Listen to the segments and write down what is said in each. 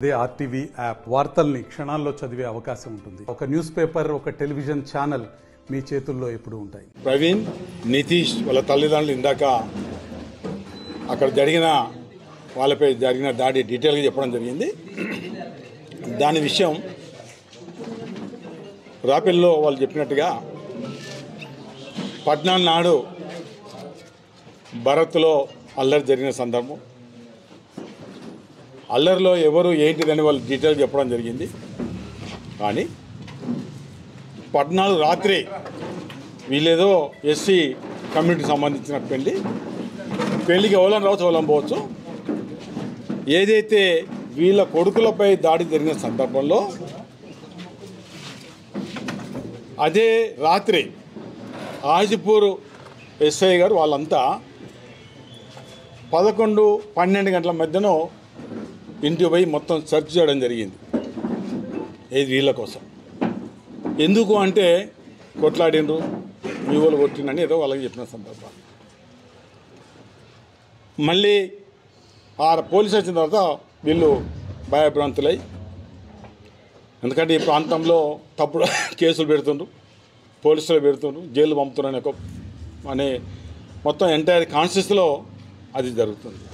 అదే RTV app వార్తల్ని క్షణాల్లో చదివే అవకాశం ఉంటుంది. ఒక న్యూస్ పేపర్, ఒక టెలివిజన్ ఛానల్ మీ చేతుల్లో ఎప్పుడు ఉంటాయి. ప్రవీణ్, నితీష్ వాళ్ళ తల్లిదండ్రులు ఇందాక అక్కడ వాళ్ళపై జరిగిన దాడి డీటెయిల్గా చెప్పడం జరిగింది. దాని విషయం రాపెల్లో వాళ్ళు చెప్పినట్టుగా 14 నాడు భరత్లో అల్లరి జరిగిన సందర్భం, అల్లరిలో ఎవరు ఏంటిదని వాళ్ళు డీటెయిల్ చెప్పడం జరిగింది. కానీ 14 రాత్రి వీళ్ళేదో ఎస్సీ కమ్యూనిటీకి సంబంధించిన పెళ్లికి ఎవరైనా రావచ్చు, ఎవరైనా పోవచ్చు. ఏదైతే వీళ్ళ కొడుకులపై దాడి జరిగిన సందర్భంలో అదే రాత్రి ఆజిపూర్ ఎస్ఐ గారు వాళ్ళంతా 11-12 గంటల మధ్యన ఇంటికి పోయి మొత్తం సెర్చ్ చేయడం జరిగింది. ఏది వీళ్ళ కోసం. ఎందుకు అంటే కొట్లాడిండ్రు, మీ వాళ్ళు కొట్టిండని ఏదో వాళ్ళకి చెప్పిన సందర్భం. మళ్ళీ ఆ పోలీసు వచ్చిన తర్వాత వీళ్ళు భయభ్రాంతులై, ఎందుకంటే ఈ ప్రాంతంలో తప్పుడు కేసులు పెడుతుండ్రు, పోలీసులు పెడుతుండ్రు, జైలు పంపుతున్నారు అనే మొత్తం ఎంటైర్ కాన్షియస్లో అది జరుగుతుంది.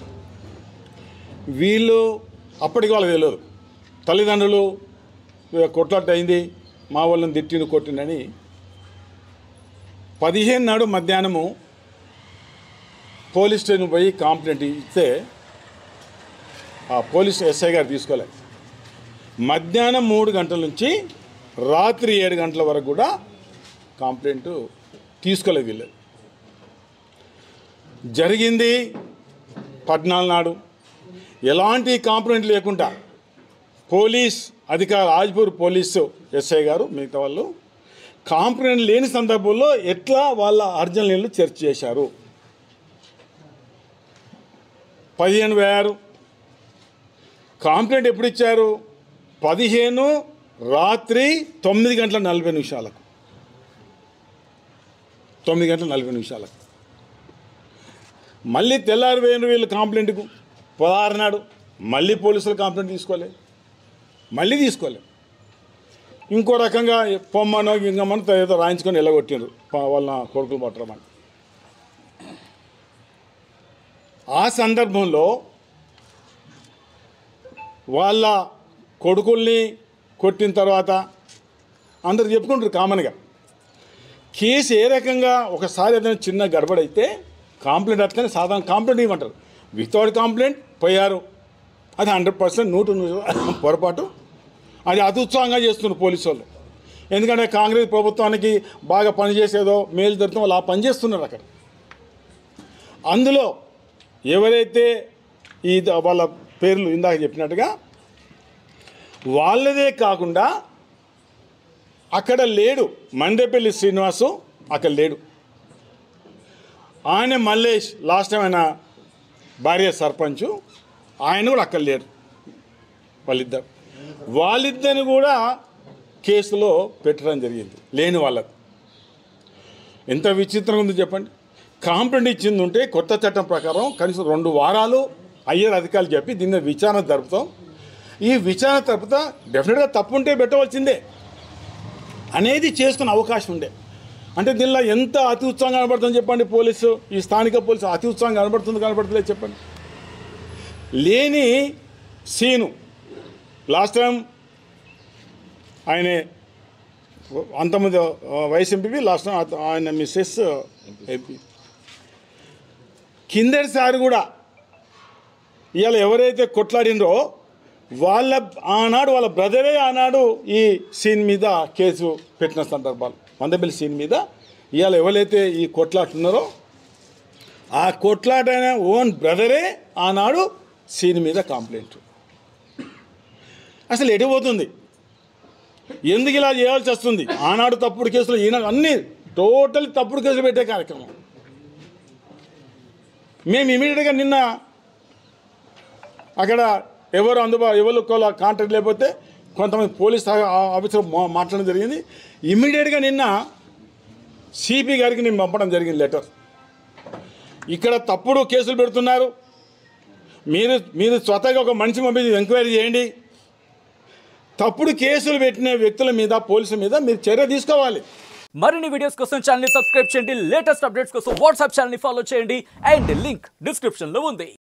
వీళ్ళు అప్పటికి వాళ్ళకి తెలియదు, తల్లిదండ్రులు కొట్లాట అయింది, మా వాళ్ళని తిట్టిండు కొట్టిండని 15 నాడు మధ్యాహ్నము పోలీస్ స్టేషన్ పోయి కంప్లైంట్ ఇస్తే ఆ పోలీస్ ఎస్ఐ గారు తీసుకోలేదు. మధ్యాహ్నం 3 గంటల నుంచి రాత్రి 7 గంటల వరకు కూడా కంప్లైంట్ తీసుకోలేదు. వీళ్ళు జరిగింది 14 నాడు ఎలాంటి కంప్లైంట్ లేకుండా పోలీస్ అధికారు ఆజ్పూర్ పోలీసు ఎస్ఐ గారు మిగతా వాళ్ళు కంప్లైంట్ లేని సందర్భంలో ఎట్లా వాళ్ళ అర్జనలు చర్చ చేశారు. 15 వేయారు. కంప్లైంట్ ఎప్పుడు ఇచ్చారు? 15 రాత్రి 9 గంటల 40 నిమిషాలకు. 9 గంటల 40 నిమిషాలకు మళ్ళీ తెల్లారి వేయను వీళ్ళు కంప్లైంట్కు. 16 నాడు మళ్ళీ పోలీసులు కంప్లైంట్ మళ్ళీ తీసుకోలే. ఇంకో రకంగా పొమ్మనో ఇంకమనో ఏదో రాయించుకొని వెళ్ళగొట్టిండ్రు వాళ్ళ కొడుకులు పట్టరమని. ఆ సందర్భంలో వాళ్ళ కొడుకుల్ని కొట్టిన తర్వాత అందరు చెప్పుకుంటారు కామన్గా. కేసు ఏ రకంగా ఒకసారి ఏదైనా చిన్న గడబడైతే కంప్లైంట్ అట్లనే సాధారణ కంప్లైంట్ ఇవ్వమంటారు. వితౌట్ కంప్లైంట్ పోయారు, అది 100% 100% పొరపాటు. అది అత్యుత్సాహంగా చేస్తున్నారు పోలీసు వాళ్ళు. ఎందుకంటే కాంగ్రెస్ ప్రభుత్వానికి బాగా పనిచేసేదో మేలు జరుగుతుందో వాళ్ళు ఆ పని చేస్తున్నారు అక్కడ. అందులో ఎవరైతే ఈ వాళ్ళ పేర్లు ఇందాక చెప్పినట్టుగా వాళ్ళదే కాకుండా అక్కడ లేడు, మండేపల్లి శ్రీనివాసు అక్కడ లేడు, ఆయన మల్లేష్ లాస్ట్ టైం ఆయన భార్య సర్పంచు, ఆయన కూడా అక్కడ లేరు. వాళ్ళిద్దరిని కూడా కేసులో పెట్టడం జరిగింది లేని వాళ్ళకు. ఎంత విచిత్రంగా ఉంది చెప్పండి. కంప్లైంట్ ఇచ్చింది ఉంటే కొత్త చట్టం ప్రకారం కనీసం 2 వారాలు అయ్యర్ అధికారులు చెప్పి దీన్ని విచారణ జరుపుతాం, ఈ విచారణ జరుపుతా డెఫినెట్గా తప్పు ఉంటే పెట్టవలసిందే అనేది చేసుకునే అవకాశం ఉండే. అంటే దీనిలో ఎంత అతి ఉత్సాహం కనబడుతుంది చెప్పండి. పోలీసు, ఈ స్థానిక పోలీసు అతి ఉత్సాహం కనబడుతుందో చెప్పండి. లేని సీను లాస్ట్ టైం ఆయన అంతమంది వైస్ ఎంపీ, లాస్ట్ టైం ఆయన మిస్సెస్ ఎంపీ. కిందటిసారి కూడా ఇవాళ ఎవరైతే కొట్లాడినరో ఆనాడు వాళ్ళ బ్రదరే ఆనాడు ఈ సీన్ మీద కేసు పెట్టిన సందర్భాలు. మందపల్లి సీన్ మీద ఇవాళ ఎవరైతే ఈ కొట్లాడుతున్నారో ఆ కొట్లాటైన ఓన్ బ్రదరే ఆనాడు సీన్ మీద కంప్లైంట్. అసలు ఎడిపోతుంది, ఎందుకు ఇలా చేయాల్సి వస్తుంది? ఆనాడు తప్పుడు కేసులు, ఈనాడు అన్నీ టోటల్ తప్పుడు కేసులు పెట్టే కార్యక్రమం. మేము ఇమీడియట్గా నిన్న అక్కడ ఎవరు కాంటాక్ట్ లేకపోతే కొంతమంది పోలీస్ ఆఫీసర్ మాట్లాడడం జరిగింది. ఇమీడియట్గా నిన్న సిపి గారికి నేను పంపడం జరిగింది లెటర్. ఇక్కడ తప్పుడు కేసులు పెడుతున్నారు, మీరు స్వతహాగా ఒక మనిషి పంపించి ఎంక్వైరీ చేయండి, తప్పుడు కేసులు పెట్టిన వ్యక్తుల మీద, పోలీసుల మీద మీరు చర్య తీసుకోవాలి. మరిన్ని వీడియోస్ కోసం ఛానల్ ని సబ్స్క్రైబ్ చేయండి. లేటెస్ట్ అప్డేట్స్ కోసం వాట్సాప్ ఛానల్ ని ఫాలో చేయండి. అండ్ లింక్ డిస్క్రిప్షన్ లో ఉంది.